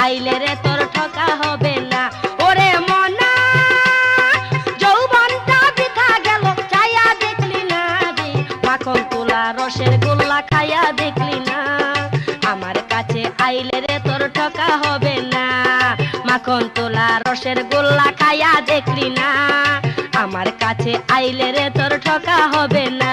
আইলে রে তোর ঠকা হবে না। ওরে মনা যৌবনটা বৃথা গেল চাইয়া দেখলি না রে, মাখন তোলা রসের গোল্লা খাইয়া দেখলি না। আমার কাছে আইলে রে তোর ঠকা হবে না, মাখন তোলা রসের গোল্লা খাইয়া দেখলি না। আমার কাছে আইলে রে তোর ঠকা হবে না।